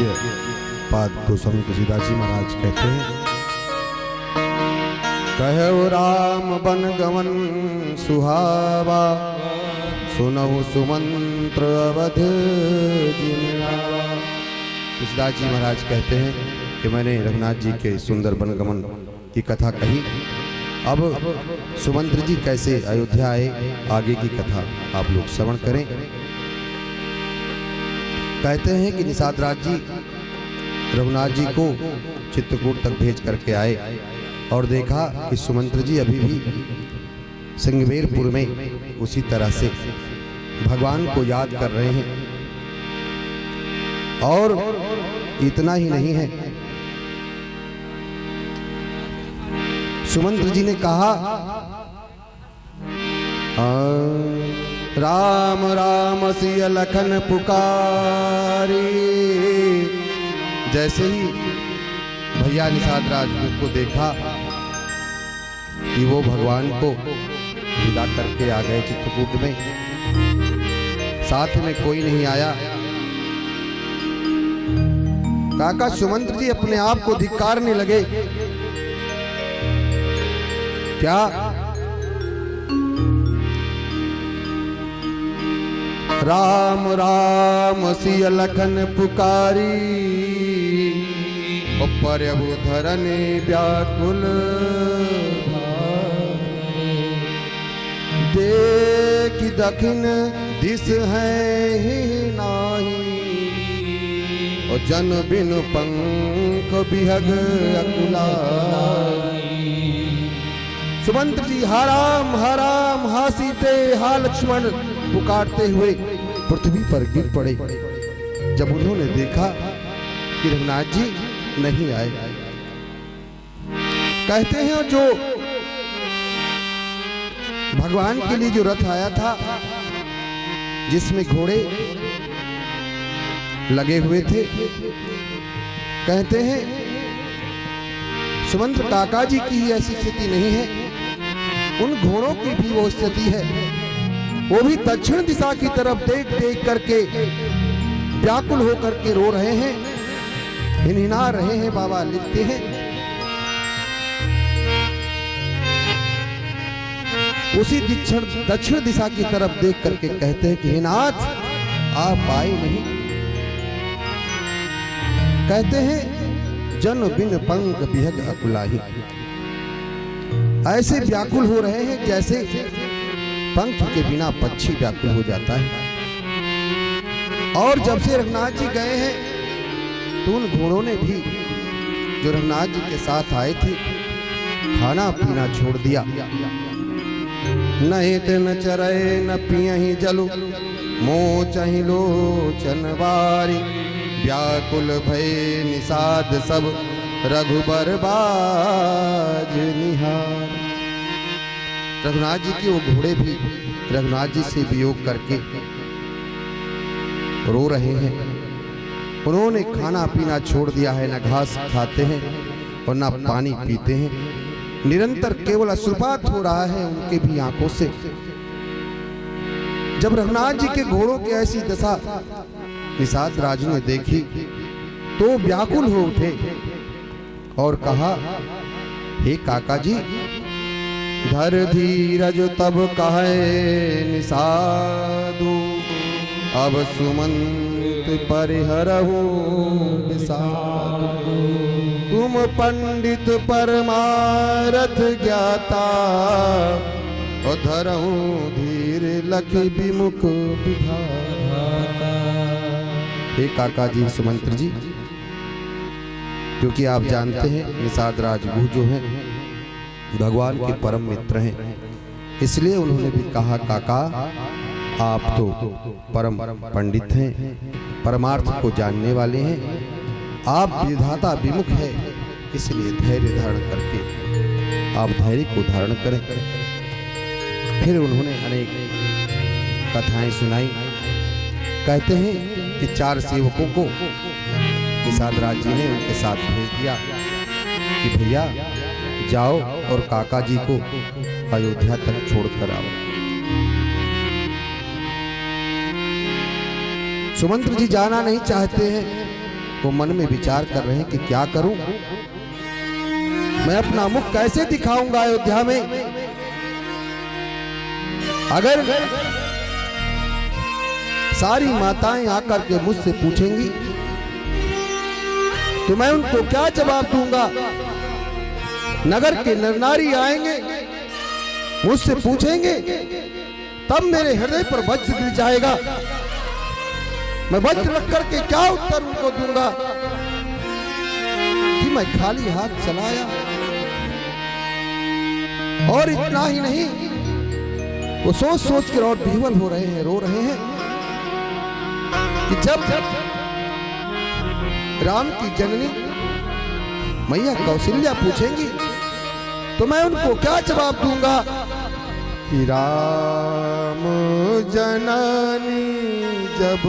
पूज्य पाद गोस्वामी तुलसीदास जी महाराज कहते हैं, कहु राम बन गमन सुहावा, सुनहु सुमंत्र अवध जिन आवा। तुलसीदास जी महाराज कहते हैं कि मैंने रघुनाथ जी के सुंदर बनगमन की कथा कही। अब सुमंत्र जी कैसे अयोध्या आए, आगे की कथा आप लोग श्रवण करें। कहते हैं कि निषाद राज जी रघुनाथ जी को चित्रकूट तक भेज करके आए और देखा कि सुमंत्र जी अभी भी सिंगवेरपुर में उसी तरह से भगवान को याद कर रहे हैं। और इतना ही नहीं है, सुमंत्र जी ने कहा राम राम सिय लखन पुकारी। जैसे ही भैया निषाद राज को देखा कि वो भगवान को विदा करके आ गए चित्रकूट में, साथ में कोई नहीं आया। काका सुमंत्र जी अपने आप को धिक्कारने लगे। क्या राम राम सिय लखन पुकारी, प्रभु धरने व्याकुल देख दखिन दिस है ही नाही, और जन बिन पंख बिहग अकुलाई। सुमंत्र जी हराम हराम हा सीते हा लक्ष्मण पुकारते हुए पृथ्वी पर गिर पड़े जब उन्होंने देखा कि रघुनाथ जी नहीं आए। कहते हैं जो भगवान के लिए जो रथ आया था, जिसमें घोड़े लगे हुए थे, कहते हैं सुमंत्र काका जी की ही ऐसी स्थिति नहीं है, उन घोड़ों की भी वो स्थिति है। वो भी दक्षिण दिशा की तरफ देख देख करके व्याकुल होकर के रो रहे हैं, हिनहिना रहे हैं। बाबा लिखते हैं उसी दक्षिण दिशा की तरफ देख करके कहते हैं कि हे नाथ आप आए नहीं। कहते हैं जन बिन पंख बिहग अकुलाही, ऐसे व्याकुल हो रहे हैं जैसे पंख के बिना पक्षी व्याकुल हो जाता है। और जब से रघुनाथ जी गए हैं तो उन घोड़ों ने भी जो रघुनाथ जी के साथ आए थे खाना पीना छोड़ दिया। नहीं न चरे न पियहि जलु, मोचहि लोचन बारी, व्याकुल भय निषाद सब रघुबर बाज निहार। रघुनाथ जी के वो घोड़े भी रघुनाथ जी से वियोग करके रो रहे हैं। उन्होंने खाना पीना छोड़ दिया है, न घास खाते हैं और न पानी पीते हैं। निरंतर केवल अश्रुपात हो रहा है उनके भी आंखों से। जब रघुनाथ जी के घोड़ों की ऐसी दशा निषाद राजू ने देखी तो व्याकुल हो उठे और कहा, हे काका जी धर धीरज तब कहे निषादु, अब सुमंत परिहरहु विषादु। तुम पंडित परमारथ ज्ञाता, और धरहु धीर लख विमुख विधाता। हे काका जी सुमंत्र जी, क्योंकि आप जानते हैं निषाद राजगुरु जो हैं भगवान के परम मित्र हैं, इसलिए उन्होंने भी कहा काका आप तो परम पंडित हैं, परमार्थ को जानने वाले हैं, आप विधाता विमुख है, इसलिए धैर्य धारण करके आप धैर्य को धारण करें। फिर उन्होंने अनेक कथाएं सुनाई। कहते हैं कि 4 सेवकों को निषाद राज जी ने उनके साथ भेज दिया कि भैया जाओ और काका जी को अयोध्या तक छोड़कर आओ। सुमंत्र जी जाना नहीं चाहते हैं, वो मन में विचार कर रहे हैं कि क्या करूं, मैं अपना मुख कैसे दिखाऊंगा अयोध्या में। अगर सारी माताएं आकर के मुझसे पूछेंगी तो मैं उनको क्या जवाब दूंगा। नगर के नर नारी आएंगे, मुझसे पूछेंगे, तब मेरे हृदय पर वज्र गिर जाएगा। मैं वज्र रख करके क्या उत्तर उनको दूंगा कि मैं खाली हाथ चलाया। और इतना ही नहीं, वो सोच सोच कर और विह्वल हो रहे हैं, रो रहे हैं कि जब राम की जननी मैया कौशल्या पूछेंगी तो मैं उनको क्या जवाब दूंगा कि राम जननी जब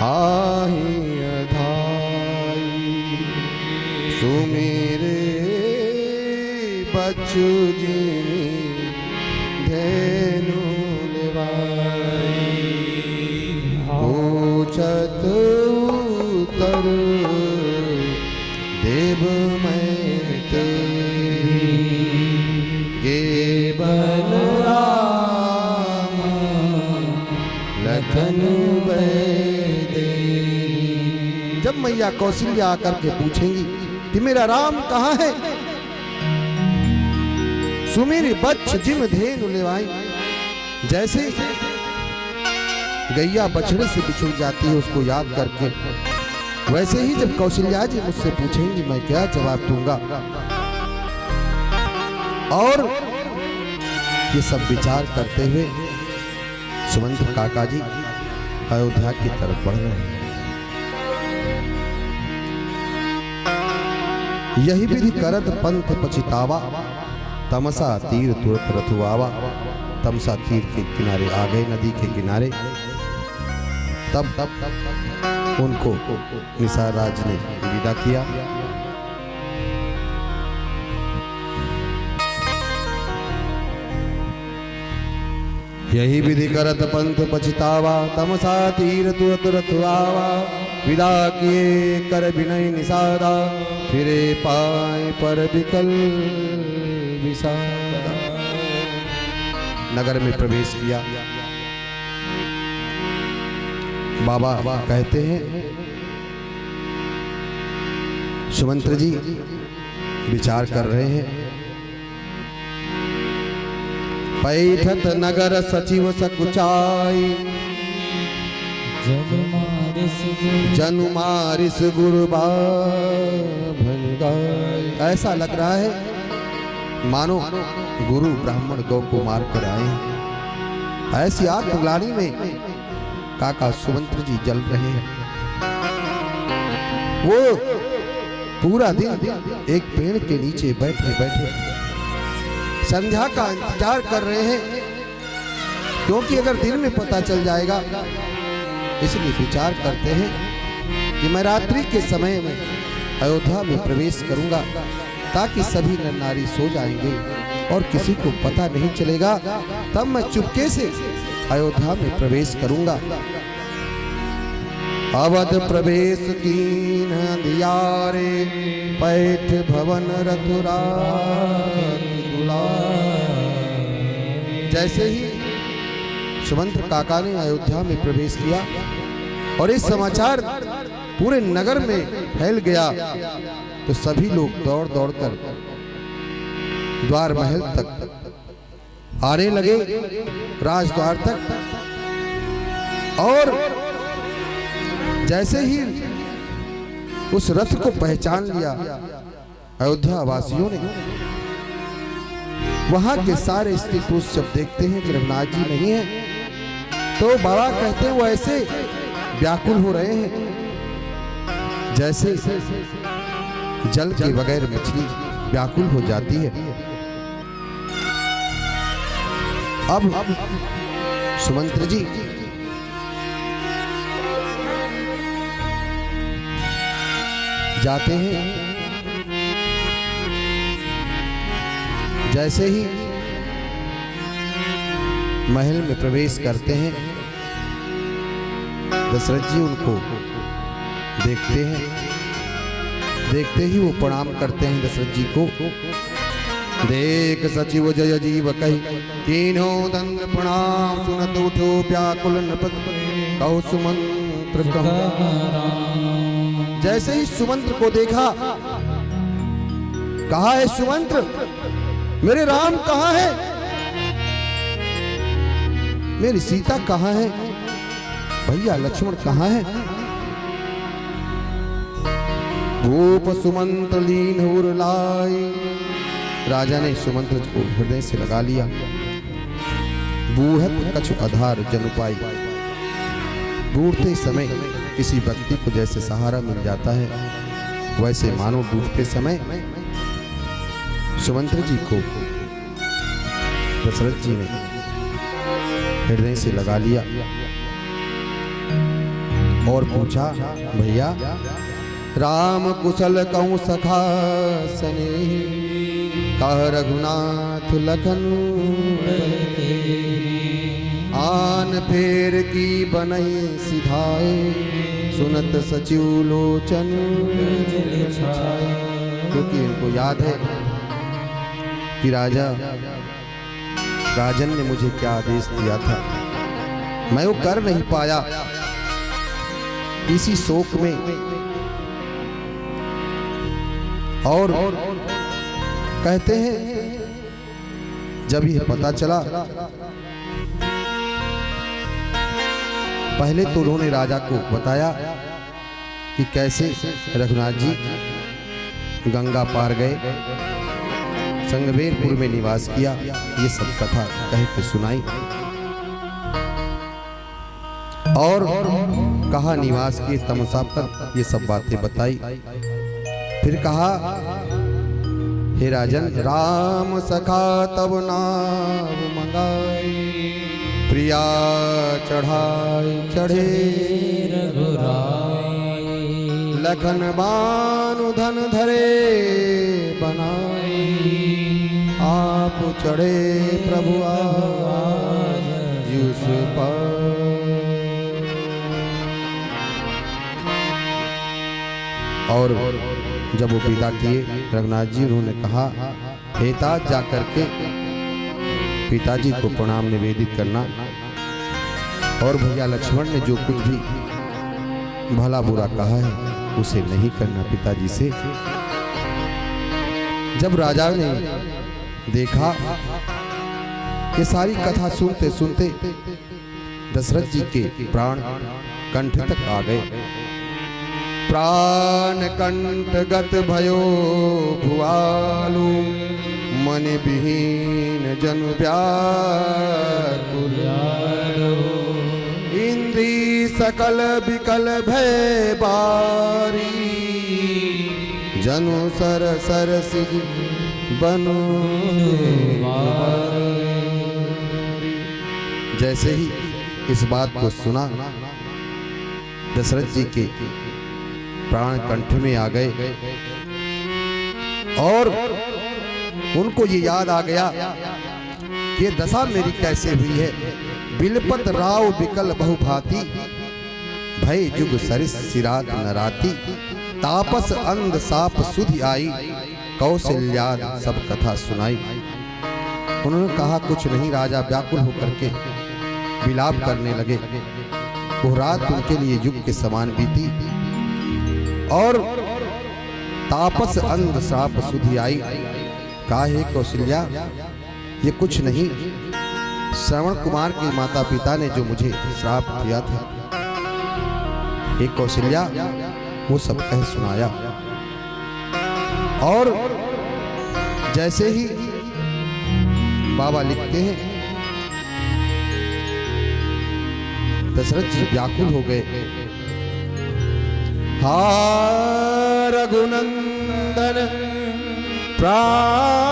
आही अधाई सुमेरे बच्चू जी धेनु लेवाई पूछत उत्तर देव मैं ते गे बलराम लखन दे। जब मैया कौशल्या आकर के पूछेंगी कि मेरा राम कहाँ है, सुमेरी बच्च जिम धेनु लेवाई, जैसे गैया बछड़े से बिछुड़ जाती है उसको याद करके, वैसे ही जब कौशल्या जी मुझसे पूछेंगी मैं क्या जवाब दूंगा। और ये सब विचार करते हुए सुमंत्र काका जी अयोध्या की तरफ बढ़ रहे हैं। यही विधि करत पंथ पछितावा, तमसा तीर तुरत रथुआवा। तमसा तीर के किनारे आ गए, नदी के किनारे। तब उनको निसार राज ने विदा किया। यही विधि करत पंथ पछितावा, तमसा तीर तुरत रथुआवा। विदा किए कर विनय निषादा, फिरे पाए पर विकल विषादा। नगर में प्रवेश किया। बाबा कहते हैं सुमंत्र जी विचार कर रहे हैं। पैठत नगर सचिव सकुचाई, जनु मारिस गुरुबा भंगाई। ऐसा लग रहा है मानो गुरु ब्राह्मण गौ को मार कर आए। ऐसी आत्मग्लानि में काका सुमंत्र जी जल रहे हैं। वो पूरा दिन एक पेड़ के नीचे बैठे बैठे संध्या का इंतजार कर रहे हैं, क्योंकि अगर दिन में पता चल जाएगा, इसलिए विचार करते हैं कि मैं रात्रि के समय में अयोध्या में प्रवेश करूंगा ताकि सभी नर नारी सो जाएंगे और किसी को पता नहीं चलेगा। तब मैं चुपके से अयोध्या में प्रवेश करूंगा। अवध प्रवेश कीन अंधियारे, पैठ भवन रघुराज दुलारे। जैसे ही सुमंत्र काका ने अयोध्या में प्रवेश किया और इस समाचार पूरे नगर में फैल गया, तो सभी लोग दौड़ दौड़ कर द्वार महल तक आने लगे, राजद्वार तक। और जैसे ही उस रथ को पहचान लिया अयोध्या वासियों ने, वहां के सारे स्त्री पुरुष जब देखते हैं कि रघुनाथ जी नहीं है, तो बाबा कहते हैं वो ऐसे व्याकुल हो रहे हैं जैसे जल के बगैर मछली व्याकुल हो जाती है। अब सुमंत्र जी जाते हैं। जैसे ही महल में प्रवेश करते हैं, दशरथ जी उनको देखते ही वो प्रणाम करते हैं दशरथ जी को। देख सचिव जय जीव कही तीनों दंड प्रणाम सुनत उठो व्याकुल नृपति कहो सुमंत्र जैसे ही सुमंत्र को देखा, कहा है सुमंत्र मेरे राम कहाँ है, मेरी सीता कहाँ है, भैया लक्ष्मण कहाँ है। भूप सुमंत्र लीन उरलाई, राजा ने सुमंत्र को हृदय से लगा लिया। बूढ़त कछु आधार जनु पाई, बूढ़ते समय किसी व्यक्ति को जैसे सहारा मिल जाता है, वैसे मानो डूबते समय सुमंत्र जी को दशरथ जी ने हृदय से लगा लिया और पूछा, भैया राम कुशल कहूँ सखा सने, कह रघुनाथ लखन आन फेर की बनई सिधाए, सुनत सचिव लोचन। क्योंकि इनको याद है कि राजन ने मुझे क्या आदेश दिया था, मैं वो कर नहीं पाया। इसी शोक में और कहते हैं जब यह पता चला, पहले तो उन्होंने राजा को बताया कि कैसे रघुनाथ जी गंगा पार गए, संगमेरपुर में निवास किया, ये सब कथा कह के सुनाई और कहा निवास किए तमसा पर, ये सब बातें बताई। फिर कहा हे राजन राम सखा तब नाम मंगाई, प्रिया चढ़ाई चढ़े लखन बानु धन धरे बनाई, आप चढ़े प्रभु यूसुफ। और जब वो विदा किए रघुनाथ जी, उन्होंने कहा हे तात जाकर के पिताजी को प्रणाम निवेदित करना, और भैया लक्ष्मण ने जो कुछ भी भला बुरा कहा है उसे नहीं करना पिताजी से। जब राजा ने देखा ये सारी कथा सुनते सुनते दशरथ जी के प्राण कंठ तक आ गए। प्राण कंठ गत भयो भुआलु, मन विहीन जनु व्याकुल, इंद्री सकल विकल भय बारी, जनु सर सर सिज बनु। जैसे ही इस बात को सुना दशरथ जी के प्राण कंठ में आ गए और उनको ये याद आ गया कि ये दशा मेरी कैसे हुई है। बिलपत राव विकल बहुभांति, भय जुग सरिस सिरात नराती, तापस अंध साप सुधि आई, कौशल्याद सब कथा सुनाई। उन्होंने कहा कुछ नहीं। राजा व्याकुल होकर के विलाप करने लगे। वो रात उनके लिए युग के समान बीती और तापस अंध साप सुधि आई। काहे कौशल्या, ये कुछ नहीं, श्रवण कुमार के माता पिता ने जो मुझे श्राप दिया था, हे कौशल्या, वो सब कह सुनाया। और जैसे ही बाबा लिखते हैं दशरथ जी व्याकुल हो गए। हा रघुनंदन प्राण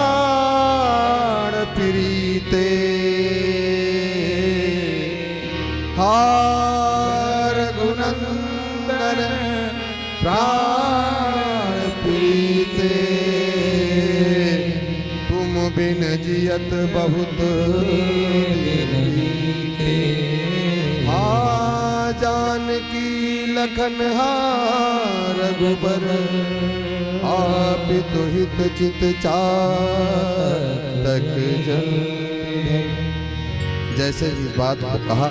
प्रीते, हा रघुनंदन प्राण प्रीते, तुम बिन जियत बहुत हा जानकी लखन हा रघुबर आप तो हित चित चातक जन। जैसे इस बात को कहा,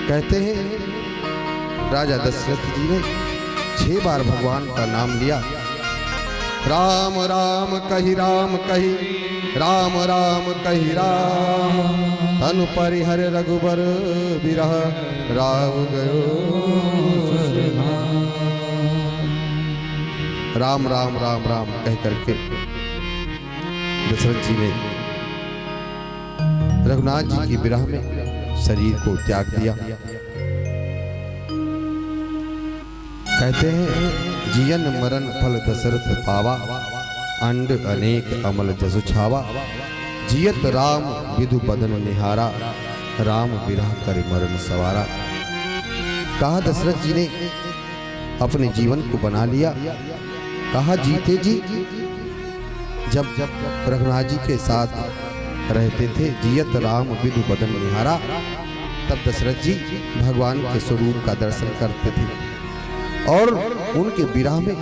कहते हैं राजा दशरथ जी ने 6 बार भगवान का नाम लिया। राम राम कही राम कही, राम राम कही राम, तनु परिहर रघुबर बिरह राव गयो। राम राम राम राम कह करके दशरथ जी ने रघुनाथ जी की विरह में शरीर को त्याग दिया। कहते हैं जियन मरण फल दशरथ पावा, अंड अनेक अमल जसु छावा, जियत राम विधु बदन निहारा, राम विरह कर मरण सवारा। कहा दशरथ जी ने अपने जीवन को बना लिया। कहा जीते जी जब रघुनाथ जी के साथ रहते थे, जियत राम विधु बदन निहारा, तब दशरथ जी भगवान के स्वरूप का दर्शन करते थे और उनके विरह में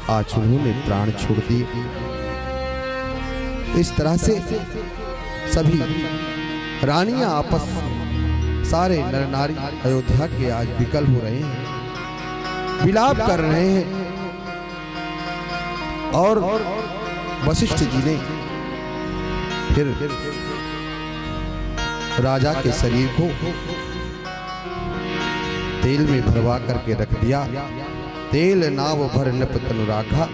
आज उन्होंने प्राण छोड़ दिए। इस तरह से सभी रानियां आपस, सारे नर नारी अयोध्या के आज विकल हो रहे हैं, विलाप कर रहे हैं। और वशिष्ठ जी ने फिर राजा के शरीर को तेल में भरवा करके रख दिया। तेल नाव भर नप तनु राखा,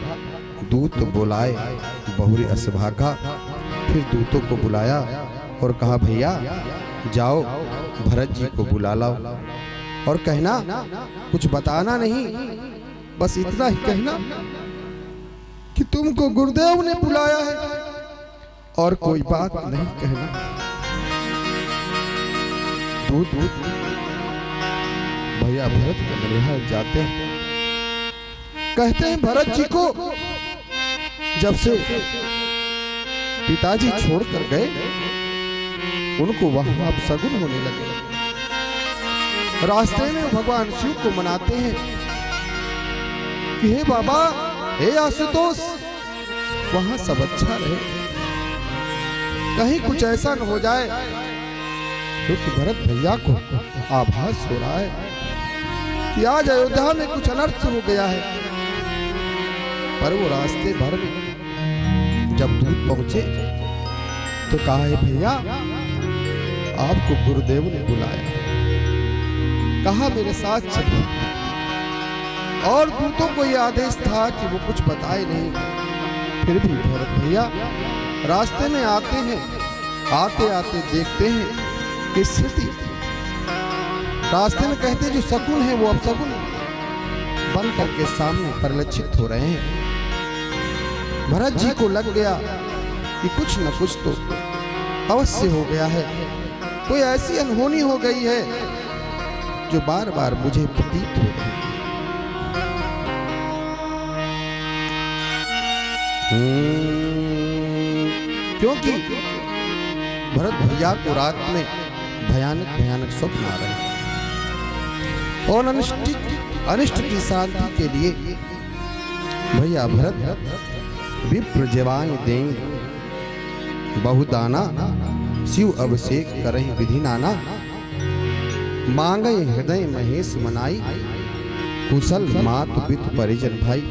दूत बुलाए बहुरी असभाखा। फिर दूतों को बुलाया और कहा भैया जाओ भरत जी को बुला लाओ और कहना, कुछ बताना नहीं, बस इतना ही कहना कि तुमको गुरुदेव ने बुलाया है और कोई बात नहीं कहना। दूत भैया भरत के ननिहाल जाते हैं। कहते हैं भरत जी को जब से पिताजी छोड़कर गए, उनको वहां अपशगुन होने लगे। रास्ते में भगवान शिव को मनाते हैं कि हे बाबा, हे आशुतोष, वहां सब अच्छा रहे, कहीं कुछ ऐसा न हो जाए, क्योंकि भरत भैया को आभास हो रहा है कि आज अयोध्या में कुछ अनर्थ हो गया है। पर वो रास्ते भर में जब दूत पहुंचे तो कहा है भैया आपको गुरुदेव ने बुलाया, कहा मेरे साथ चलिए। और दूतों को यह आदेश था कि वो कुछ बताए नहीं। फिर भी भरत भैया रास्ते में आते हैं, आते आते देखते हैं कि स्थिति रास्ते में कहते जो शकुन है वो अपशकुन बन करके सामने परिलक्षित हो रहे हैं। भरत जी को लग गया कि कुछ न कुछ तो अवश्य हो गया है, कोई ऐसी अनहोनी हो गई है जो बार बार मुझे प्रतीत हो रही है। क्योंकि भरत भैया को रात में भयानक भयानक स्वप्न आ रहे हैं और अनिष्ट की शांति के लिए भैया भरत विप्र जवान दें बहुदाना, शिव अभिषेक करहि विधि नाना, मांगे हृदय महेश मनाई, कुशल मात पित परिजन भाई।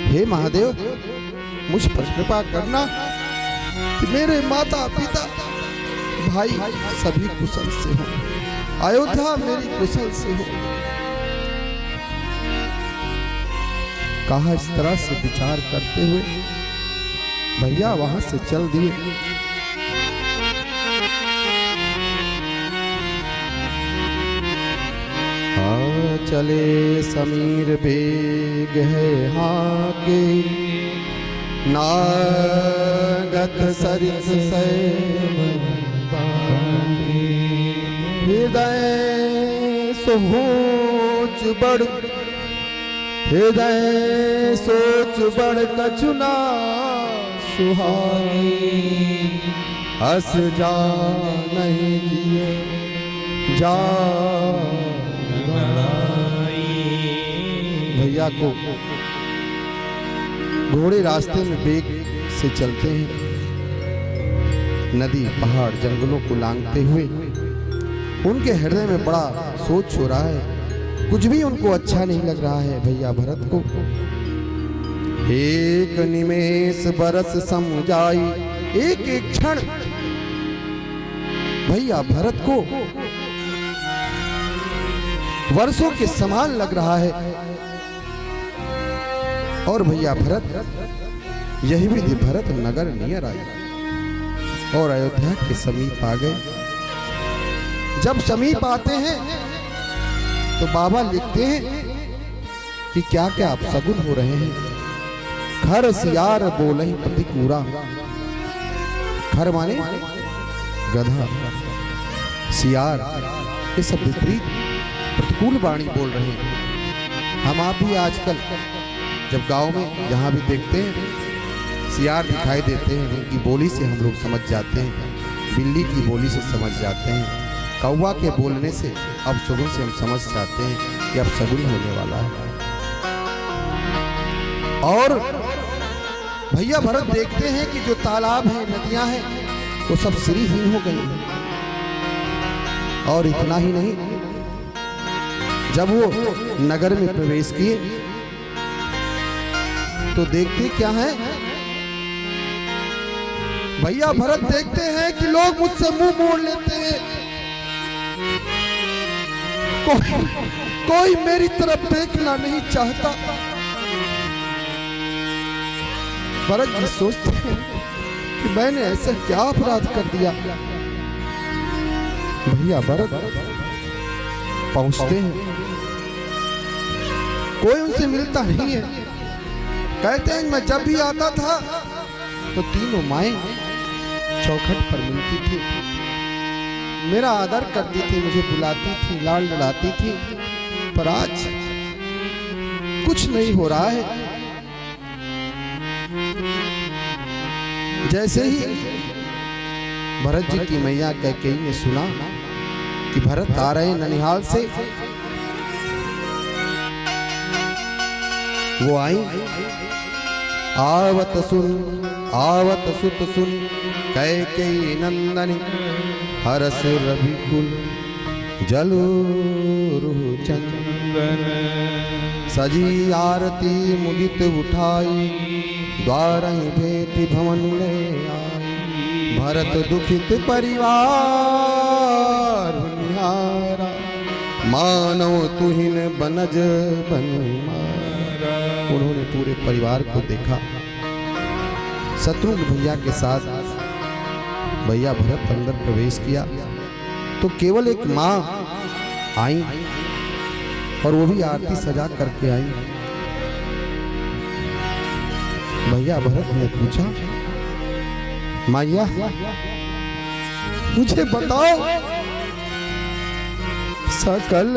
हे महादेव, मुझ पर कृपा करना कि मेरे माता पिता भाई सभी कुशल से हो, अयोध्या मेरी कुशल से हो। कहा इस तरह से विचार करते हुए भैया वहां से चल दिए। चले समीर बेग है हाके, नागत सरिस से हृदय सोच बड़, हृदय सोच बड़ कछुना सुहाई, हस जा नहीं जिए जा भैया को घोड़े रास्ते में वेग से चलते हैं, नदी पहाड़ जंगलों को लांघते हुए। उनके हृदय में बड़ा सोच हो रहा है, कुछ भी उनको अच्छा नहीं लग रहा है भैया भरत को। एक निमेष बरस समझाई, एक एक क्षण भैया भरत को वर्षों के समान लग रहा है। और भैया भरत यही विधि भरत नगर नियर आई और अयोध्या के समीप आ गए। जब समीप आते हैं तो बाबा लिखते हैं कि क्या क्या आप सगुन हो रहे हैं। खर सियार बोलहि प्रतिकूरा, खर माने गधा, सियार ये सब विपरीत प्रतिकूल वाणी बोल रहे हैं। हम आप भी आजकल जब गांव में जहां भी देखते हैं सियार दिखाई देते हैं, उनकी बोली से हम लोग समझ जाते हैं, बिल्ली की बोली से समझ जाते हैं, कौवा के बोलने से अब सगुन से हम समझ जाते हैं कि अब सगुन होने वाला है। और भैया भरत देखते हैं कि जो तालाब है, नदियां हैं, वो सब श्रीहीन हो गई हैं। और इतना ही नहीं, जब वो नगर में प्रवेश किए तो देखते क्या है, भैया भरत देखते हैं कि लोग मुझसे मुंह मोड़ लेते हैं, कोई मेरी तरफ देखना नहीं चाहता। भरत जी सोचते हैं कि मैंने ऐसा क्या अपराध कर दिया। भैया भरत पहुंचते हैं, कोई उनसे मिलता नहीं है। कहते हैं मैं जब भी आता था तो तीनों माएं चौखट पर मिलती थी, मेरा आदर करती थी, मुझे बुलाती थी, लाड़ लड़ाती थी, पर आज कुछ नहीं हो रहा है। जैसे ही भरत जी की मैया कैकेयी ने सुना कि भरत आ रहे हैं ननिहाल से, वो आई। आवत सुत सुन कैकेयी नंदनी, हरस रविकुल जलूरु चंदन। सजी आरती मुदित उठाई, द्वारहि भेटि भवन ले आई। भरत दुखित परिवार निहारा, मानव तुहिन बनज बन मारा। उन्होंने पूरे परिवार को देखा। शत्रुघ्न भैया के साथ भैया भरत अंदर प्रवेश किया तो केवल एक माँ आई, और वो भी आरती सजा करके आई। भैया भरत ने पूछा, मैया मुझे बताओ, सकल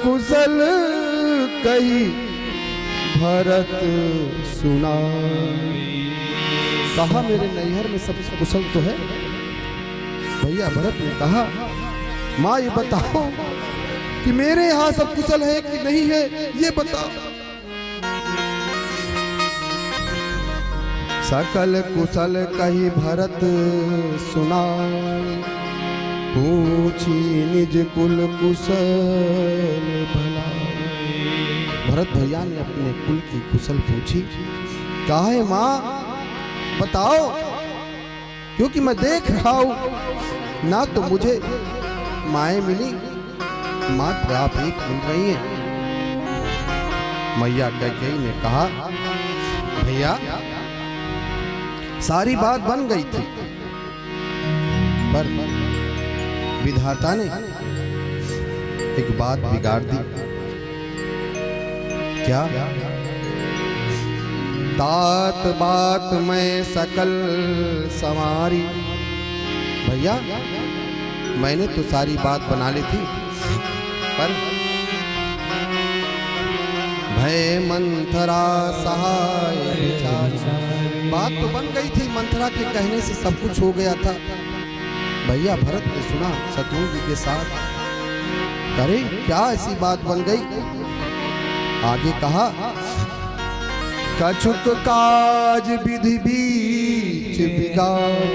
कुशल कही भरत सुना। कहा मेरे नैहर में सब कुशल तो है। भैया भरत ने कहा, माँ ये बताओ कि मेरे यहाँ सब कुशल है कि नहीं है, ये बताओ। सकल कुशल कही भरत सुना, पूछी निज कुल कुशल भला। भरत भैया ने अपने कुल की कुशल पूछी। कहा है माँ बताओ, क्योंकि मैं देख रहा हूं ना तो मुझे माएँ मिली, मात्र आप एक मिल रही हैं। मैया कैकेयी ने कहा, भैया सारी बात बन गई थी, पर विधाता ने एक बात बिगाड़ दी। क्या? तात बात मैं सकल संवारी। भैया मैंने तो सारी बात बना ली थी, पर भय मंथरा सहाय। बात तो बन गई थी, मंथरा के कहने से सब कुछ हो गया था। भैया भरत ने सुना शत्रुघ्न जी के साथ, अरे क्या ऐसी बात बन गई? आगे कहा, कछुक काज विधि बीच बिगाड़,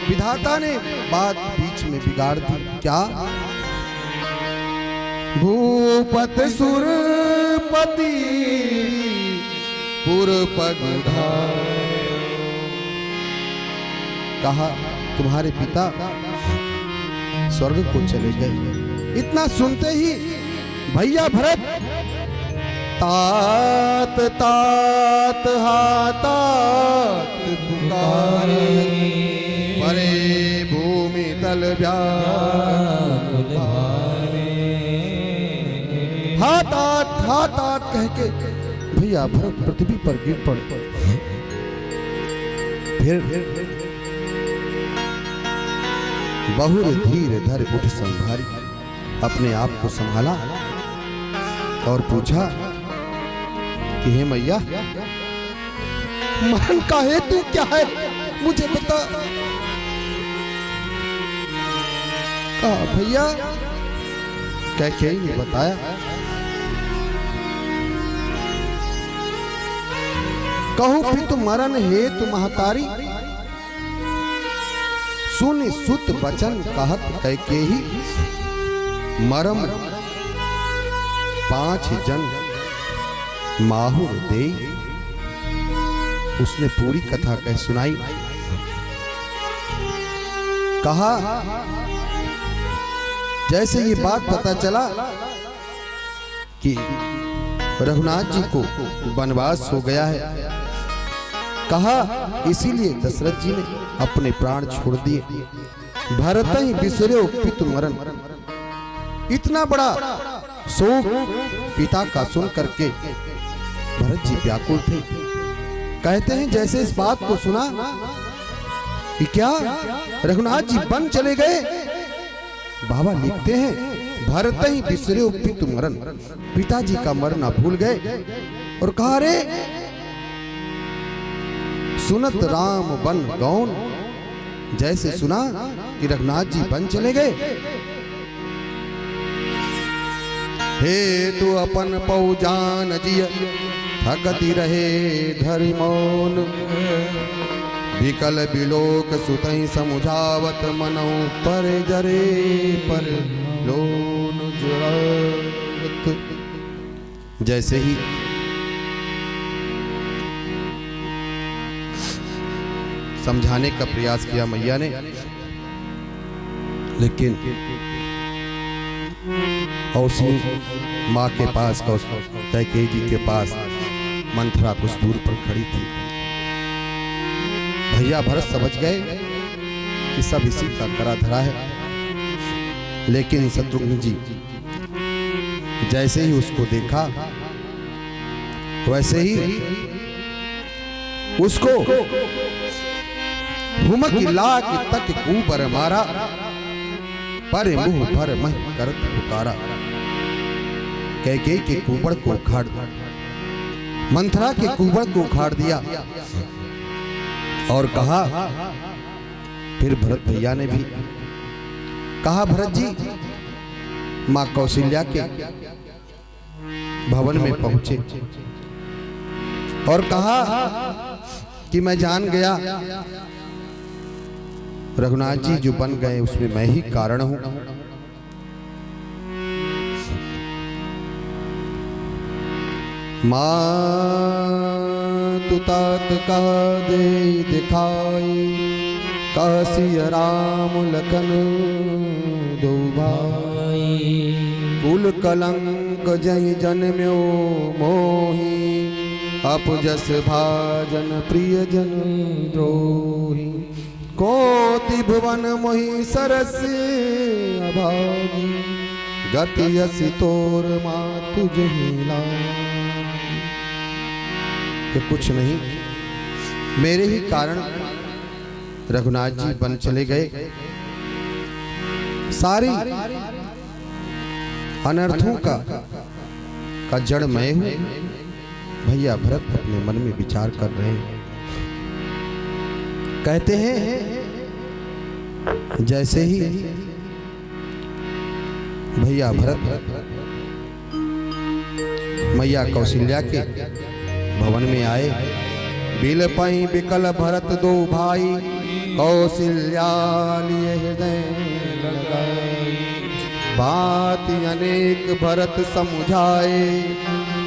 विधाता ने बात बीच में बिगाड़ दी। क्या? भूपत सुरपति पुरपग धारे, कहा तुम्हारे पिता स्वर्ग को चले गए। इतना सुनते ही भैया भरत तात तात हातात पुकारे, परे भूमि तल व्याकुल भारे। हातात कह के भैया भरत पृथ्वी पर गिर पड़े। फिर बहुर धीर धर उठ संभारी, अपने आप को संभाला और पूछा कि हे मैया, मरण का हेतु क्या है, मुझे बता। कहा भैया, कैकेयी ने बताया, कहूं पितु मरण हेतु महतारी, सुनि सुत बचन कहत कैकेयी, मरम 5 जन माहुर देई। उसने पूरी कथा कह सुनाई। कहा जैसे ये बात पता चला कि रघुनाथ जी को वनवास हो गया है, कहा इसीलिए दशरथ जी ने अपने प्राण छोड़ दिए। भरत ही बिसरे पितु मरण। इतना बड़ा शोक पिता का सुन करके भरत जी व्याकुल थे। कहते हैं जैसे इस बात को सुना कि क्या रघुनाथ जी वन चले गए, बाबा लिखते हैं भरत ही बिसरे पितु मरण, पिताजी का मरना भूल गए और कहा रे सुनत राम वन गौन। जैसे सुना कि रघुनाथ जी वन चले गए, हे तू अपन पौजान जिय थकती रहे धरि मौन, विकल बिलोक सुतई समुझावत मनौ पर जरे पर लोन जुड़त। जैसे ही समझाने का प्रयास किया मैया ने, लेकिन उसी माँ के पास, कैकेयी जी के पास मंथरा कुछ दूर पर खड़ी थी। भैया भरत समझ गए कि सब इसी का करा धरा है, लेकिन शत्रुघ्न जी जैसे ही उसको देखा वैसे ही उसको हुमक लाक तक ऊपर मारा, पर मुंह भर मह करत पुकारा। कैकेयी के कुबड़ को उखाड़, मंथरा के कुबड़ को उखाड़ दिया और कहा, फिर भरत भैया ने भी कहा भरत जी मां कौशल्या के भवन में पहुंचे और कहा कि मैं जान गया रघुनाथ जी जो बन गए उसमें मैं ही कारण हूं। मातु तात का दे दिखाई, कासिय राम लखन दो भाई, कुल कलंक जय जन्म्यो मोही, अपजस भाजन प्रिय जन द्रोही, कोटि भुवन मोहि सरस अभागी, गति यसी तोर मातु जहिला। ये कुछ नहीं, मेरे ही कारण रघुनाथ जी वन चले गए। सारी अनर्थों का जड़ मैं हूं। भैया भरत अपने मन में विचार कर रहे हैं। कहते हैं जैसे ही भैया भरत मैया कौशल्या के भवन में आए। बिल पई बिकल भरत दो भाई, कौशल्या लिए हृदय लगाई। बात अनेक भरत समझाए,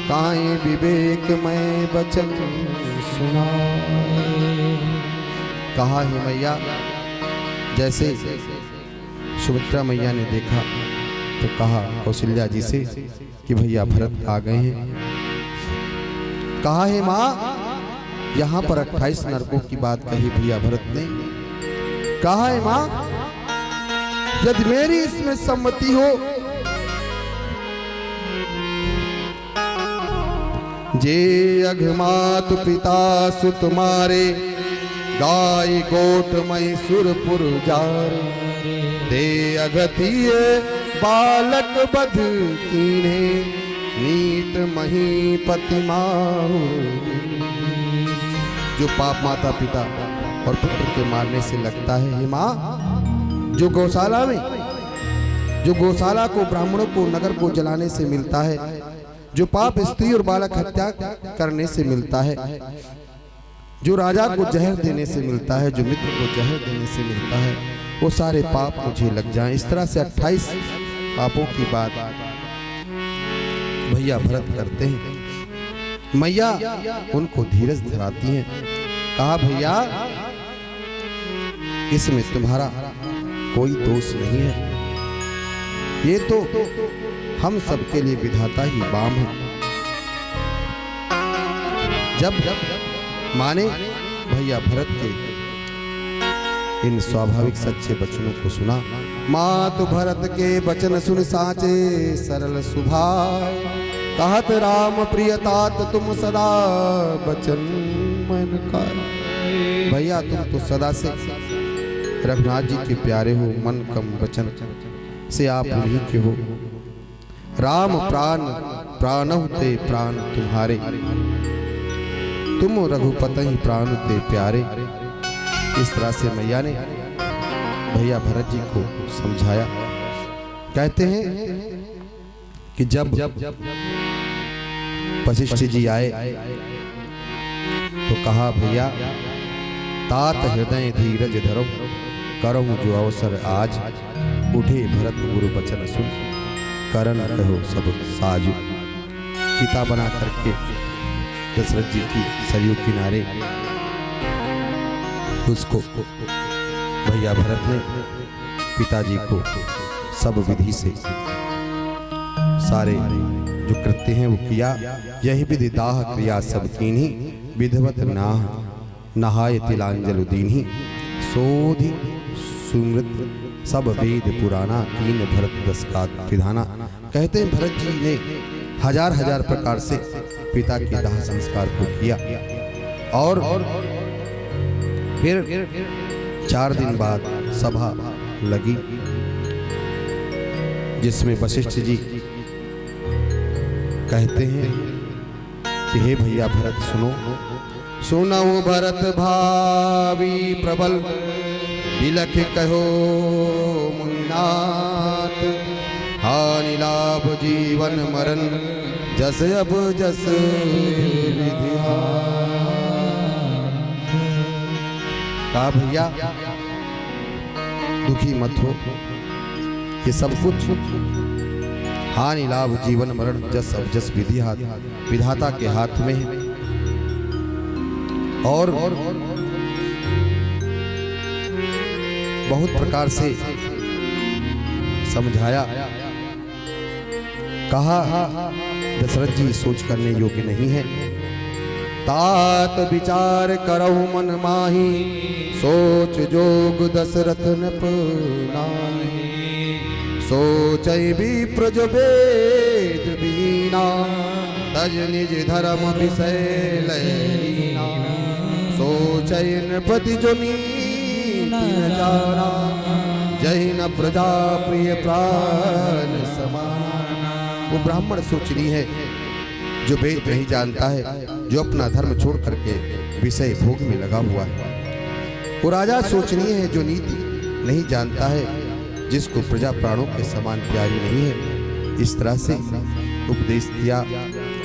काहे विवेक में बचन सुनाए। कहा है मैया, जैसे सुमित्रा मैया ने देखा तो कहा कौशल्या जी से कि भैया भरत आ गए हैं। कहा है माँ, यहाँ पर 28 नरकों की बात कही भैया भरत ने। कहा है माँ, यदि मेरी इसमें सम्मति हो, जे अघमात पिता सुत मारे, गाय गोट मई सुरपुर जारे। दे अगतिय बालक बध कीन्हे, नीत मही पति माहुर। जो पाप माता पिता और पुत्र के मारने से लगता है, माँ, जो गौशाला को ब्राह्मणों को नगर को जलाने से मिलता है, जो पाप स्त्री और बालक हत्या करने से मिलता है, जो राजा को जहर देने से मिलता है, जो मित्र को जहर देने से मिलता है, वो सारे पाप मुझे लग जाएं। इस तरह से 28 पापों की बात भैया भरत करते हैं। मैया उनको धीरज धराती हैं। कहा भैया, इसमें तुम्हारा कोई दोष नहीं है, ये तो हम सबके लिए विधाता ही बाम है। जब माने भैया भरत के इन स्वाभाविक सच्चे वचनों को सुना, मात भरत के वचन सुन साचे सरल सुभाय। कहत राम प्रिय तात तुम सदा वचन मन का। भैया तुम तो सदा से रघुनाथ जी के प्यारे हो, मन कम वचन से आप उन्हीं के हो। राम प्राण प्राणहु ते प्राण तुम्हारे, तुम रघुपति प्राण ते प्यारे। इस तरह से मैया ने भैया भरत जी को समझाया। कहते हैं कि जब वशिष्ठ जी आए तो कहा, भैया तात हृदय धीरज धरो, करहु जो अवसर आज। उठे भरत गुरु बचन सुन, करन कहो सब साजु। चिता बना करके दशरथ जी की सरयू किनारे उसको भैया भरत ने पिताजी को सब विधि से सारे जो कृत्य हैं वो किया। यही विधि दाह क्रिया सब कीन्ही, विधवत नाह नहाय तिलांजलि दीन्ही। सोधि सुमृत सब वेद पुराना, कीन भरत दस का विधाना। कहते हैं भरत जी ने हजार हजार प्रकार से पिता के दाह संस्कार को किया। और फिर 4 दिन बाद सभा लगी जिसमें वशिष्ठ जी कहते हैं कि हे भैया भरत सुनो। सुनऊ भरत भावी प्रबल, बिलख कहो मुनिनाथ। हानि लाभ जीवन मरण, जस अब जस विधिहा। कहा भैया दुखी मत हो, ये सब कुछ हानि लाभ जीवन मरण जस अब जस विधि हाथ, विधाता के हाथ में है। और बहुत प्रकार से समझाया। कहा दशरथ जी सोच करने योग्य नहीं है। तात विचार करहु मन माही, सोच जोग दशरथ न पुनाहि। सोचै विप्र जो वेद बीना, तज निज धर्म विषय लयना। सोचै नृपति जो नीति न जाना, जय न प्रजा प्रिय प्राण समाना। वो ब्राह्मण सोचनी है जो वेद नहीं जानता है, जो अपना धर्म छोड़ करके विषय भोग में लगा हुआ है। वो राजा सोचनीय है जो नीति नहीं जानता है, जिसको प्रजा प्राणों के समान प्यारी नहीं है। इस तरह से उपदेश दिया।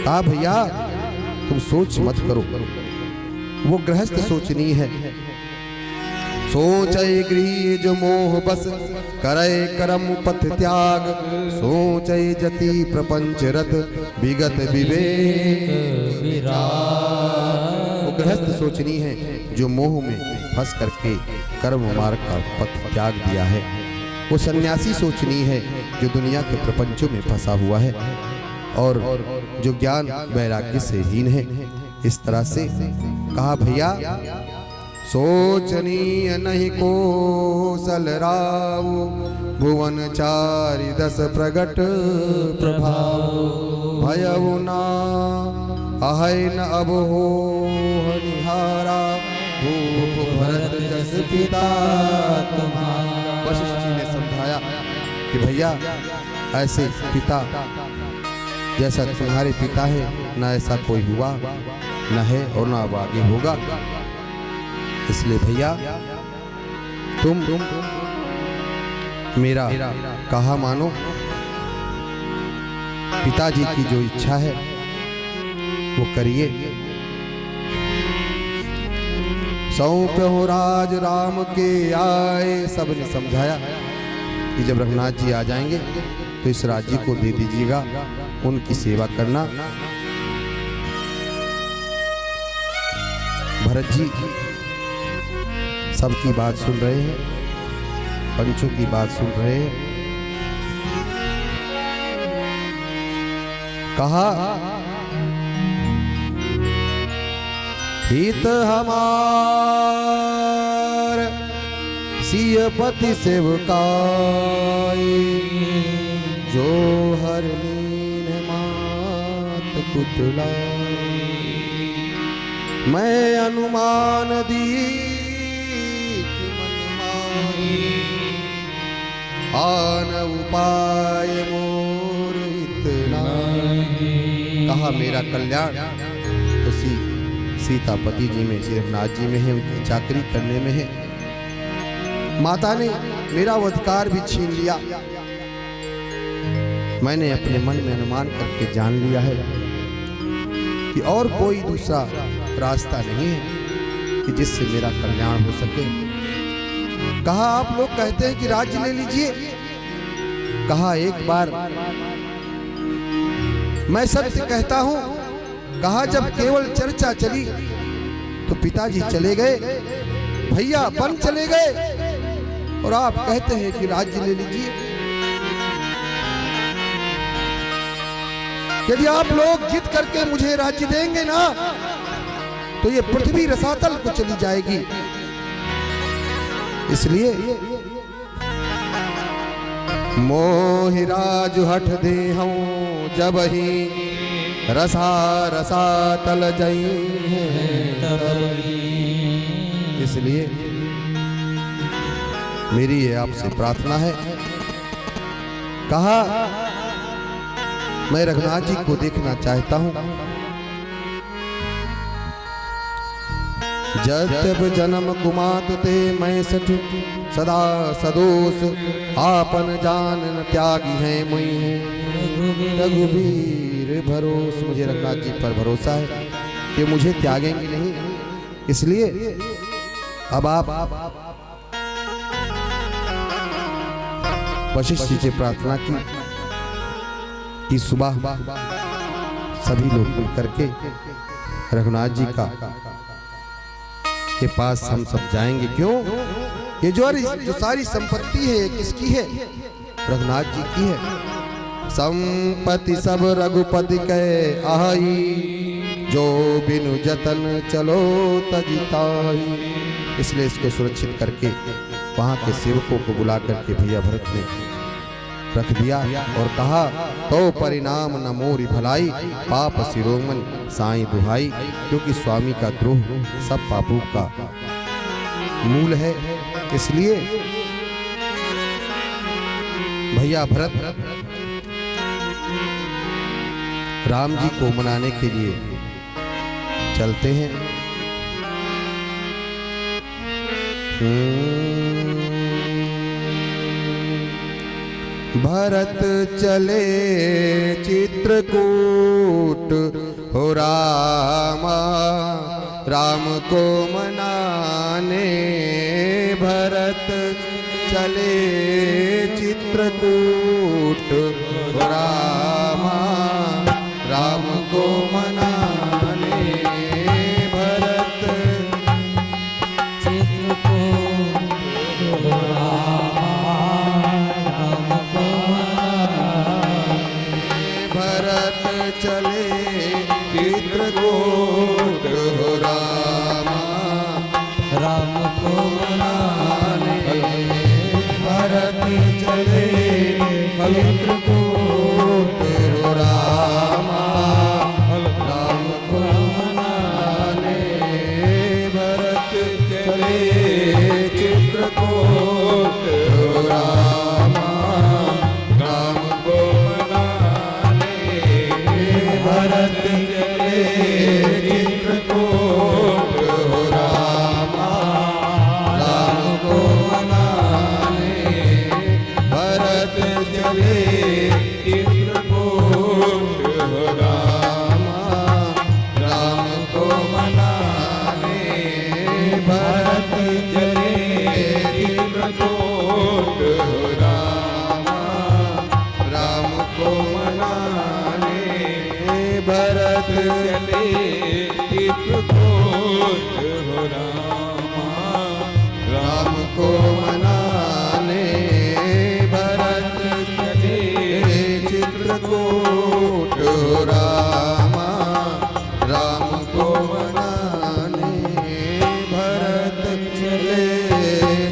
कहा भैया तुम सोच मत करो, वो गृहस्थ सोचनी है। सोचय गृह जो मोह बस करे कर्म पथ त्याग, सोचय जति प्रपंच रथ विगत विवेक विराग। वो गृहस्थ सोचनी है जो मोह में फंस करके कर्म मार्ग का पथ त्याग दिया है। वो सन्यासी सोचनी है जो दुनिया के प्रपंचों में फंसा हुआ है और जो ज्ञान वैराग्य से हीन है। इस तरह से कहा भैया सोचनीय नहीं कौशल राव, भुवन चारि दस प्रगट प्रभाव, भयउ ना अहै न अब हो निहारा, भूप भरत जस पिता तुम्हारा। वशिष्ठ जी ने समझाया कि भैया ऐसे पिता जैसा तुम्हारे पिता है न ऐसा कोई हुआ न है और न अब आगे होगा। इसलिए भैया तुम मेरा कहा मानो, पिताजी की जो इच्छा है वो करिए। सौंप्यो राज राम के आए। सबने समझाया कि जब रघुनाथ जी आ जाएंगे तो इस राज्य को दे दीजिएगा, उनकी सेवा करना। भरत जी सबकी बात सुन रहे हैं, पंचों की बात सुन रहे हैं। कहा हित हमार सियपति सेवकाई, जो हर लीन मात पुतलाई। मैं अनुमान दी आन उपाय मोर इतना। कहा मेरा कल्याण तो सीतापति जी में, श्री रघुनाथ जी में है, उनकी चाकरी करने में है। माता ने मेरा अधिकार भी छीन लिया। मैंने अपने मन में अनुमान करके जान लिया है कि और कोई दूसरा रास्ता नहीं है कि जिससे मेरा कल्याण हो सके। कहा आप लोग कहते हैं कि राज्य ले लीजिए। कहा एक बार मैं सत्य कहता हूं। कहा जब केवल चर्चा चली तो पिताजी चले गए, भैया बन चले गए और आप कहते हैं कि राज्य ले लीजिए। यदि आप लोग जिद करके मुझे राज्य देंगे ना तो ये पृथ्वी रसातल को चली जाएगी। इसलिए मोहि राज हठ दे हूं जब ही रसा रसातल जई है। इसलिए मेरी ये आपसे प्रार्थना है। कहा मैं रघुनाथ जी को देखना चाहता हूं। जब जन्म कुमात ते मैं सठ सदा सदोष, आपन जान न त्यागी है मुई है रघुबीर भरोस। मुझे रघुनाथ जी पर भरोसा है कि मुझे त्यागेंगे नहीं। इसलिए अब आप वशिष्ठ जी से प्रार्थना की कि सुबह सभी लोग मिलकर के रघुनाथ जी का के पास हम सब जाएंगे। क्यों? ये जो सारी संपत्ति है किसकी है? रघुनाथ जी की है। संपत्ति सब रघुपति के आई, जो बिनु जतन चलो तजिताई। इसलिए इसको सुरक्षित करके वहां के सेवकों को बुला करके भैया भरत ने रख दिया और कहा तो परिणाम न मोरी भलाई, पाप शिरोमन साईं दुहाई। क्योंकि स्वामी का द्रोह सब पापों का मूल है। इसलिए भैया भरत राम जी को मनाने के लिए चलते हैं। भरत चले चित्रकूट हो रामा। राम को मनाने भरत चले चित्रकूट हो रामा। राम को मनाने भरत चित्रकूट हो रामा। राम को मनाने भरत चले चित्रकूट हो रामा। राम को मनाने भरत चले चित्रकूट हो रामा। राम को मनाने भरत चले चित्रकूट हो रामा। राम को मनाने भरत चले चित्रकूट हो रामा। राम को मनाने भरत चले चित्रकूट हो रामा। राम को मनाने भरत चले चित्रकूट हो रामा। राम को मनाने भरत चले चित्रकूट हो रामा। राम को मनाने भरत चले चित्रकूट हो रामा। राम को मनाने भरत चले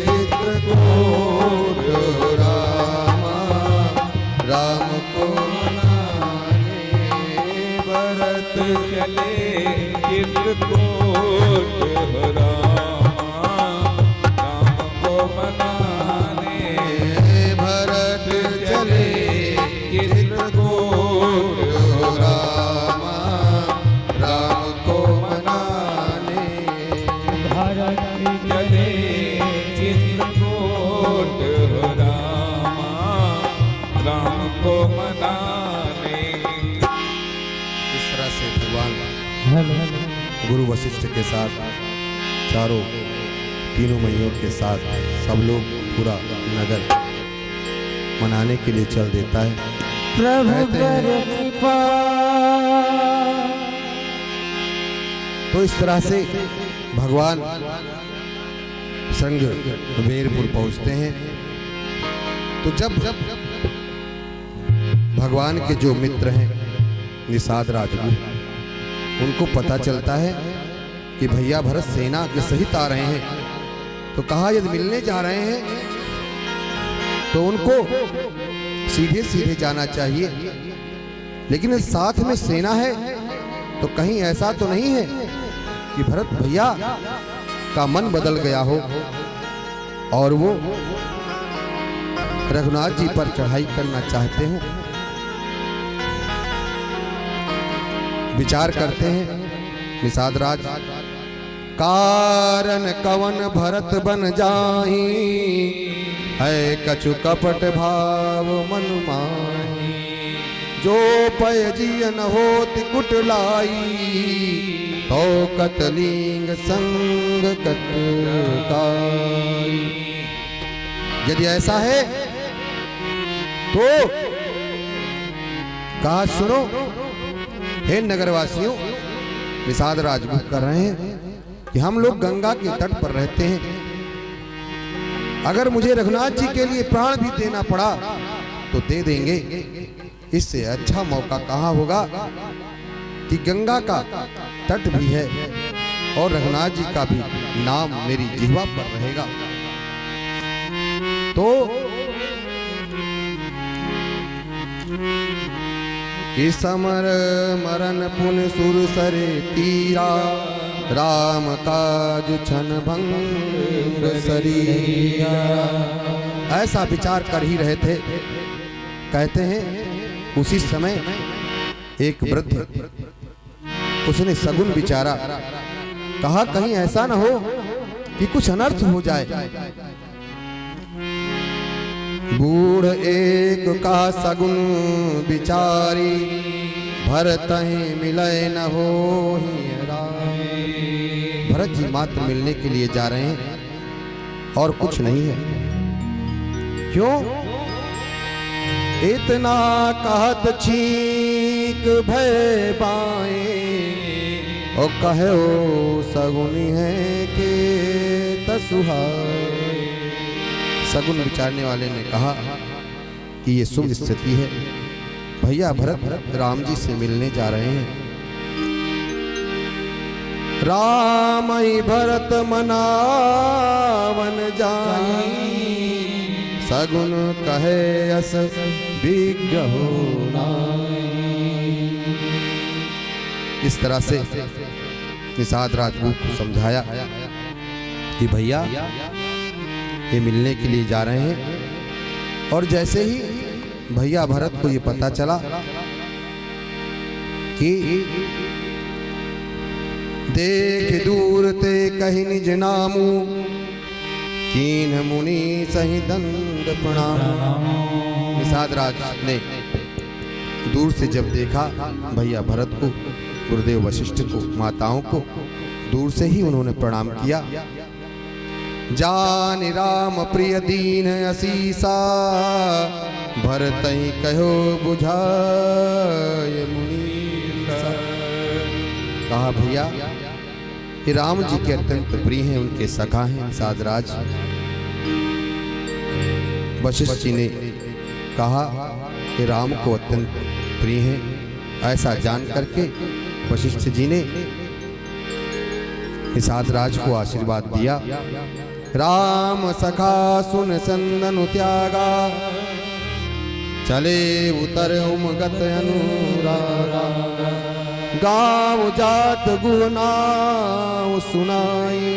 चित्रकूट हो रामा। राम को मनाने भरत चले चित्रकूट हो रामा। राम को मनाने भरत चले चित्रकूट हो रामा। राम को मनाने भरत चले चित्रकूट हो रामा। राम को मनाने। इस तरह से भगवान गुरु वशिष्ठ के साथ चारों तीनों मैयों के साथ सब लोग पूरा नगर मनाने के लिए चल देता है। प्रभु कहते हैं, कर कृपा। तो इस तरह से भगवान संग वेरपुर पहुंचते हैं। तो जब भगवान के जो मित्र हैं निषाद राजगुरु, उनको पता चलता है कि भैया भरत सेना के सहित आ रहे हैं, तो कहा यदि मिलने जा रहे हैं तो उनको सीधे सीधे जाना चाहिए, लेकिन साथ में सेना है तो कहीं ऐसा तो नहीं है कि भरत भैया का मन बदल गया हो और वो रघुनाथ जी पर चढ़ाई करना चाहते हो। विचार करते हैं निषाद राज, कारण कवन भरत बन जाही, है कछु कपट भाव मन माही। जो पय जियन होत कुटलाई, तो कतलिंग संग कटकाई। यदि ऐसा है तो कहा सुनो हे नगरवासियों, निषाद राजगुरु कर रहे हैं कि हम लोग गंगा के तट पर रहते हैं, अगर मुझे रघुनाथ जी के लिए प्राण भी देना पड़ा तो दे देंगे। इससे अच्छा मौका कहाँ होगा कि गंगा का तट भी है और रघुनाथ जी का भी नाम मेरी जिह्वा पर रहेगा। तो कि समर मरण पुन सुर सरे तीरा, राम काज छन भंग शरीरा। ऐसा विचार कर ही रहे थे। कहते हैं उसी समय एक वृद्ध, उसने सगुन विचारा, कहा कहीं ऐसा न हो कि कुछ अनर्थ हो जाए। बूढ़ एक का सगुन विचारी, भरत ही मिलय न हो। भरत जी मात्र मिलने के लिए जा रहे हैं और कुछ नहीं है। क्यों? इतना कहत छीक भय बाए और कहो सगुनी है के तसुहाए। सगुन विचारने वाले ने कहा कि ये शुभ स्थिति है, भैया भरत राम जी से मिलने जा रहे हैं। राम ही भरत मनावन जाई, सगुन कहे अस विज्ञ हो नाई। इस तरह से निषाद राजपूत को समझाया कि भैया ये मिलने के लिए जा रहे हैं। और जैसे ही भैया भरत को ये पता चला कि देख दूर ते कहीं निज नामू, कीन मुनि सही दंड प्रणाम। निषाद राज ने दूर से जब देखा भैया भरत को, गुरुदेव वशिष्ठ को, माताओं को, दूर से ही उन्होंने प्रणाम किया। जान राम प्रिय दीन असीसा, भरत ही कहो बुझाय मुनीसा। कहा भैया कि राम जी के अत्यंत प्रिय हैं, उनके सखा हैं निषाद राज। वशिष्ठ जी ने कहा कि राम को अत्यंत प्रिय हैं। ऐसा जान करके वशिष्ठ जी ने निषाद राज को आशीर्वाद दिया। राम सखा सुन संदन त्यागा, चले उतर उमगत अनुरागा। गाँव जात गुनाव सुनाई,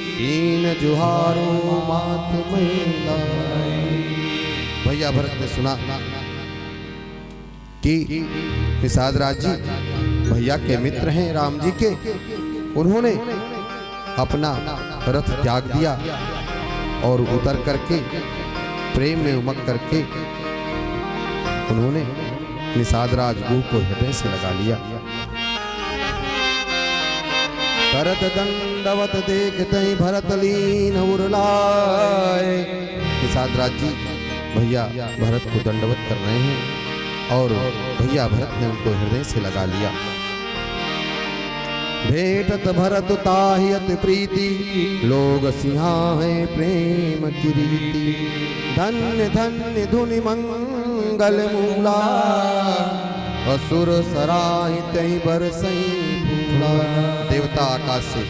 कीन जुहारो मात महिलाई। भैया भरत ने सुना कि निषाद राज जी भैया के मित्र हैं राम जी के। उन्होंने अपना रथ त्याग दिया और उतर करके प्रेम में उमग करके उन्होंने निषाद राज गुह को हृदय से लगा लिया। करत दंडवत देखते ही भरत लीन उरलाए। निषाद राज जी भैया भरत को दंडवत कर रहे हैं और भैया भरत ने उनको हृदय से लगा लिया। भेटत भरत ताहि अति प्रीति, लोग सिंहाए प्रेम किरीति। धन्य धन्य धुनि मंगल मूला, असुर सराहि तहि बरसई फूला। देवता आकाश से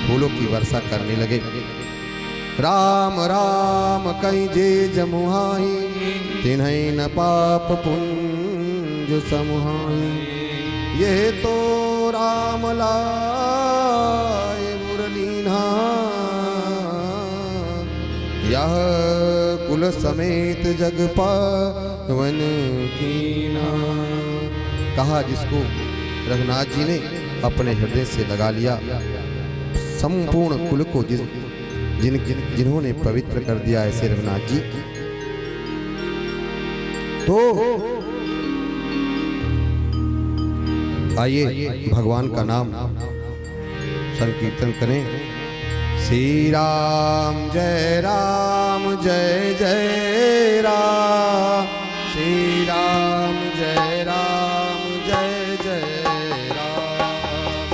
फूलों की वर्षा करने लगे। राम राम कहि जे जमुहाई, तिन्है न पाप पुंज समुहाई। ये तो राम लाए मुरलीना, यह कुल समेत जग पावन कीना। कहा जिसको रघुनाथ जी ने अपने हृदय से लगा लिया, संपूर्ण कुल को जिन्होंने पवित्र कर दिया ऐसे रघुनाथ जी। तो आइए भगवान का नाम संकीर्तन करें। श्री राम जय जय राम, श्री राम जय जय राम।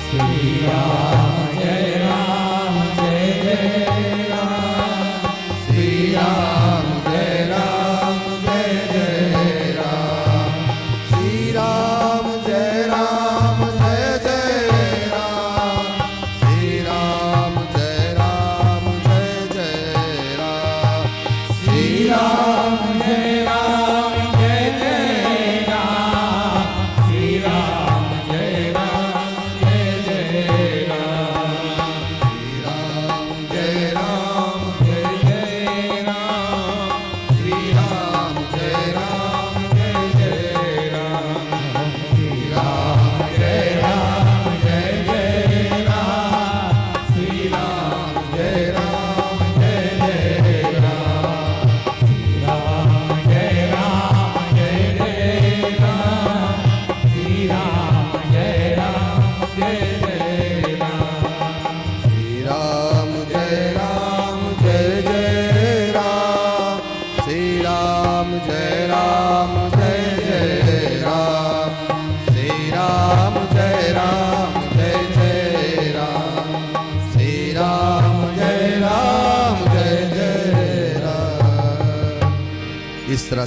श्री राम जय जय राम, श्री राम जय जय राम। श्री राम जय जय राम, श्री राम जय जय राम। श्री राम जय जय राम, श्री राम जय जय राम। श्री राम जय जय राम,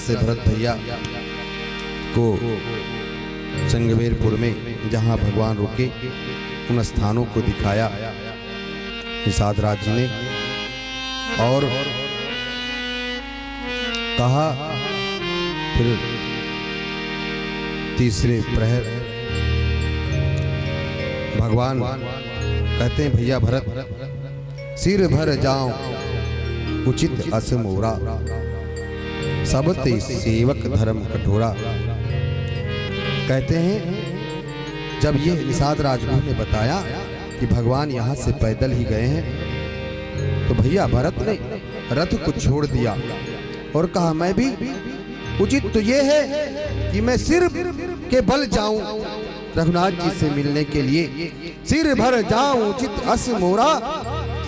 से भरत भैया को संगमेरपुर में जहां भगवान रुके उन स्थानों को दिखाया निषाद राज जी ने और कहा। फिर तीसरे प्रहर भगवान कहते हैं भैया भरत सिर भर जाऊं उचित अस मोरा सब ते सेवक धर्म कठोरा। कहते हैं जब ये निषाद राजगुरु ने बताया कि भगवान यहाँ से पैदल ही गए हैं तो भैया भरत ने रथ को छोड़ दिया और कहा मैं भी उचित तो ये है कि मैं सिर के बल जाऊं रघुनाथ जी से मिलने के लिए। सिर भर जाऊं उचित अस मोरा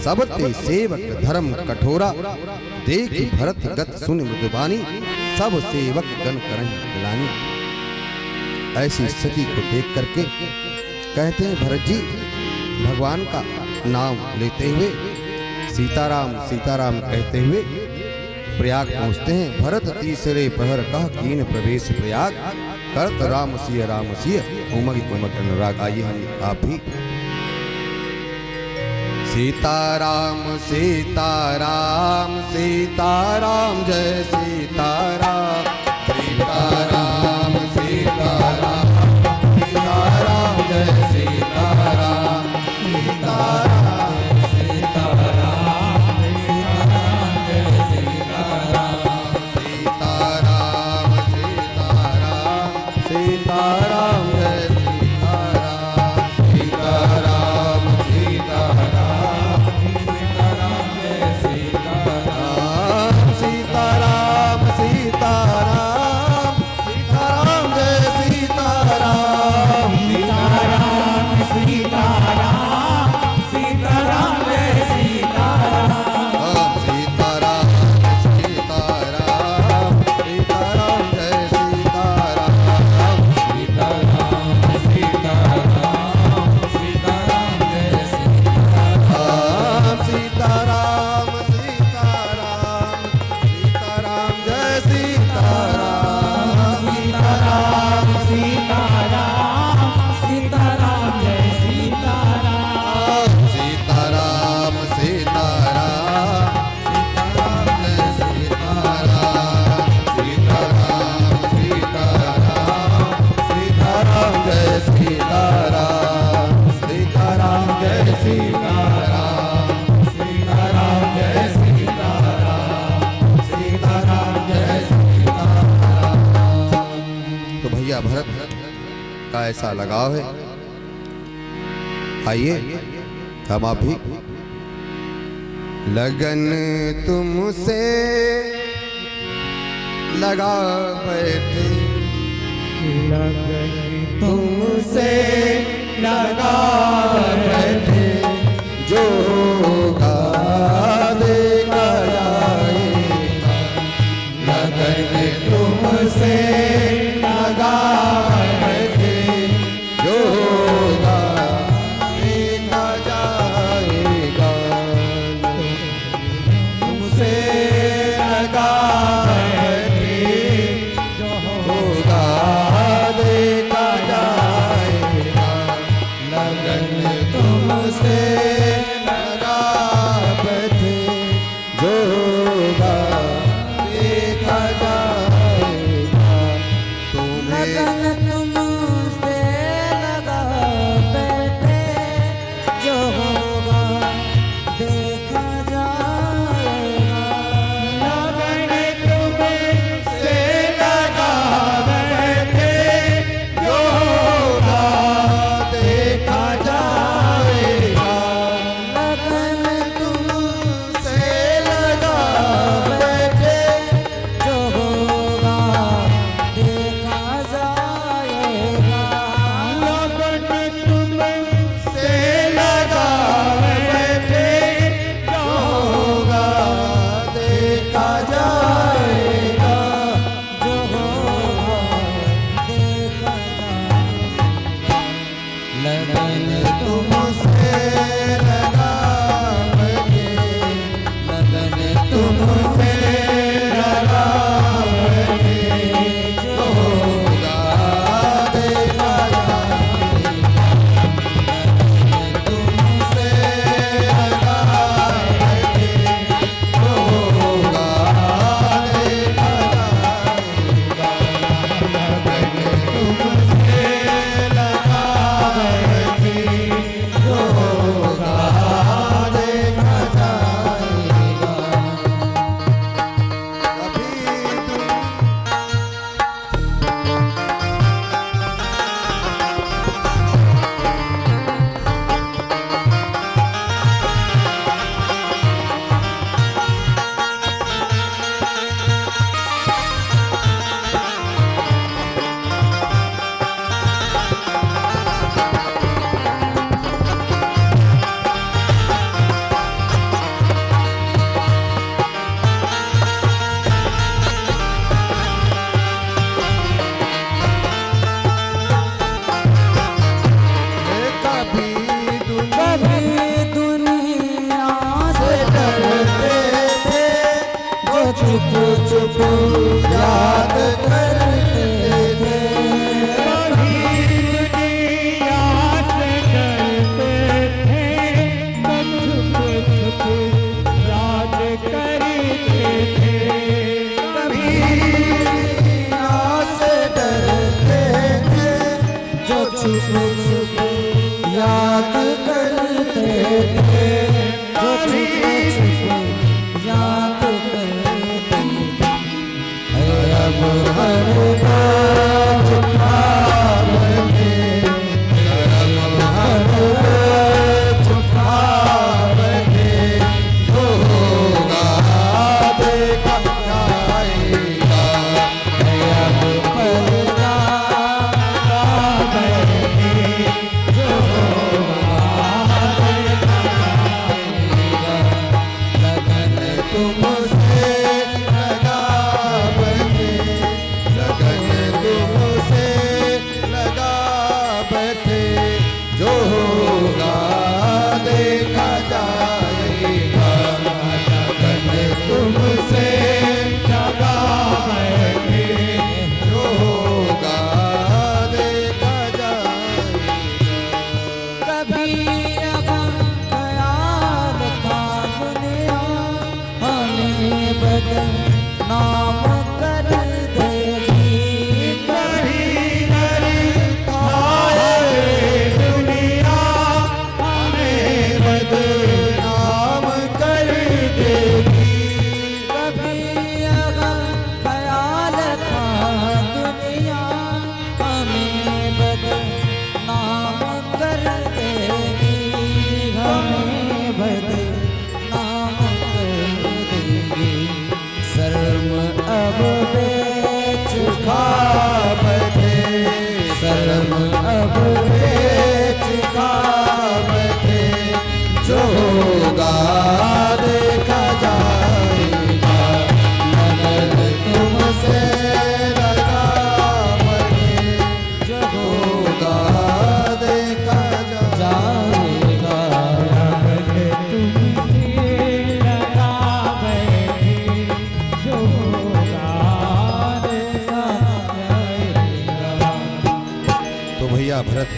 सब ते सेवक धर्म कठोरा। देखी भरत गत सुन मृदुबानी सब सेवक गण करन गिलानी। ऐसी स्थिति को देख करके कहते हैं भरत जी भगवान का नाम लेते हुए सीताराम सीताराम कहते हुए प्रयाग पहुंचते हैं। भरत तीसरे प्रहर कह कीन प्रवेश प्रयाग करत राम सिय उमग उमग अनुराग। आइए हम आप भी सीताराम सीताराम सीताराम जय सीताराम सीताराम सीताराम सीताराम जय सीताराम सीताराम सीताराम सीताराम जय सीताराम सीताराम सीताराम सीताराम जय सीताराम सीताराम सीताराम सीताराम जय सीताराम सीताराम सीताराम सीताराम जय सीताराम सीताराम सीताराम सीताराम जय सीताराम सीताराम सीताराम सीताराम जय सीताराम सीताराम सीताराम सीताराम जय सीताराम सीताराम सीताराम सीताराम जय सीताराम सीताराम सीताराम सीताराम जय सीताराम सीताराम सीताराम सीताराम जय सीताराम सीताराम सीताराम सीताराम जय सीताराम सीताराम जय सीताराम सीताराम जय सीताराम सीताराम जय सीताराम। तो भैया भरत का ऐसा लगाव है। आइए हम आप भी लगन तुमसे लगा बैठे लगन तुमसे लगा बैठे जो होगा देखा जाएगा। लगन तुमसे लगा बैठे जो होगा देखा जाएगा। तुमसे लगा बैठे जो होगा देखा जाएगा। लगन तुमसे लगा बैठे जो होगा देखा जाएगा। तुम्हें लगन तुमसे लगा बैठे जो होगा देखा जाएगा। लगन तुमसे लगा बैठे जो होगा देखा जाएगा। लगन तुमसे लगा बैठे जो होगा देखा जाएगा। लगन तुमसे लगा बैठे जो होगा देखा जाएगा। जो होगा देखा जाएगा। लगन तुमसे लगा बैठे लगन तुमसे लगा बैठे चुप चुप याद करते थे। कभी याद करते थे, छुप छुप याद करते थे। कभी से डरते थे, जो छुप छुप याद करते थे, जो छुप छुप याद करते थे। अब हर बात छुपा बैठे, अब हर बात छुपा बैठे, जो होगा देखा जाएगा। अब पर्दा बैठे, जो होगा देखा जाएगा। लगन तुमसे लगा बैठे, लगन तुमसे लगा बैठे, जो होगा देखा जाएगा। लगन तुमसे लगा बैठे, जो होगा देखा जाएगा। कभी अगर ख्याल था दुनिया हमें बदनाम कर देगी। कभी डर खाए दुनिया हमें बदनाम कर देगी। कभी अगर ख्याल था दुनिया हमें बदनाम कर देगी, हमें बदनाम कर देगी। शर्म अब बेच खा बैठे, शर्म अब बेच खा बैठे, जो होगा देखा जाएगा। लगन तुमसे लगा बैठे, जो होगा देखा जाएगा। लगन तुमसे लगा बैठे, जो होगा देखा जाएगा। तो भैया भरत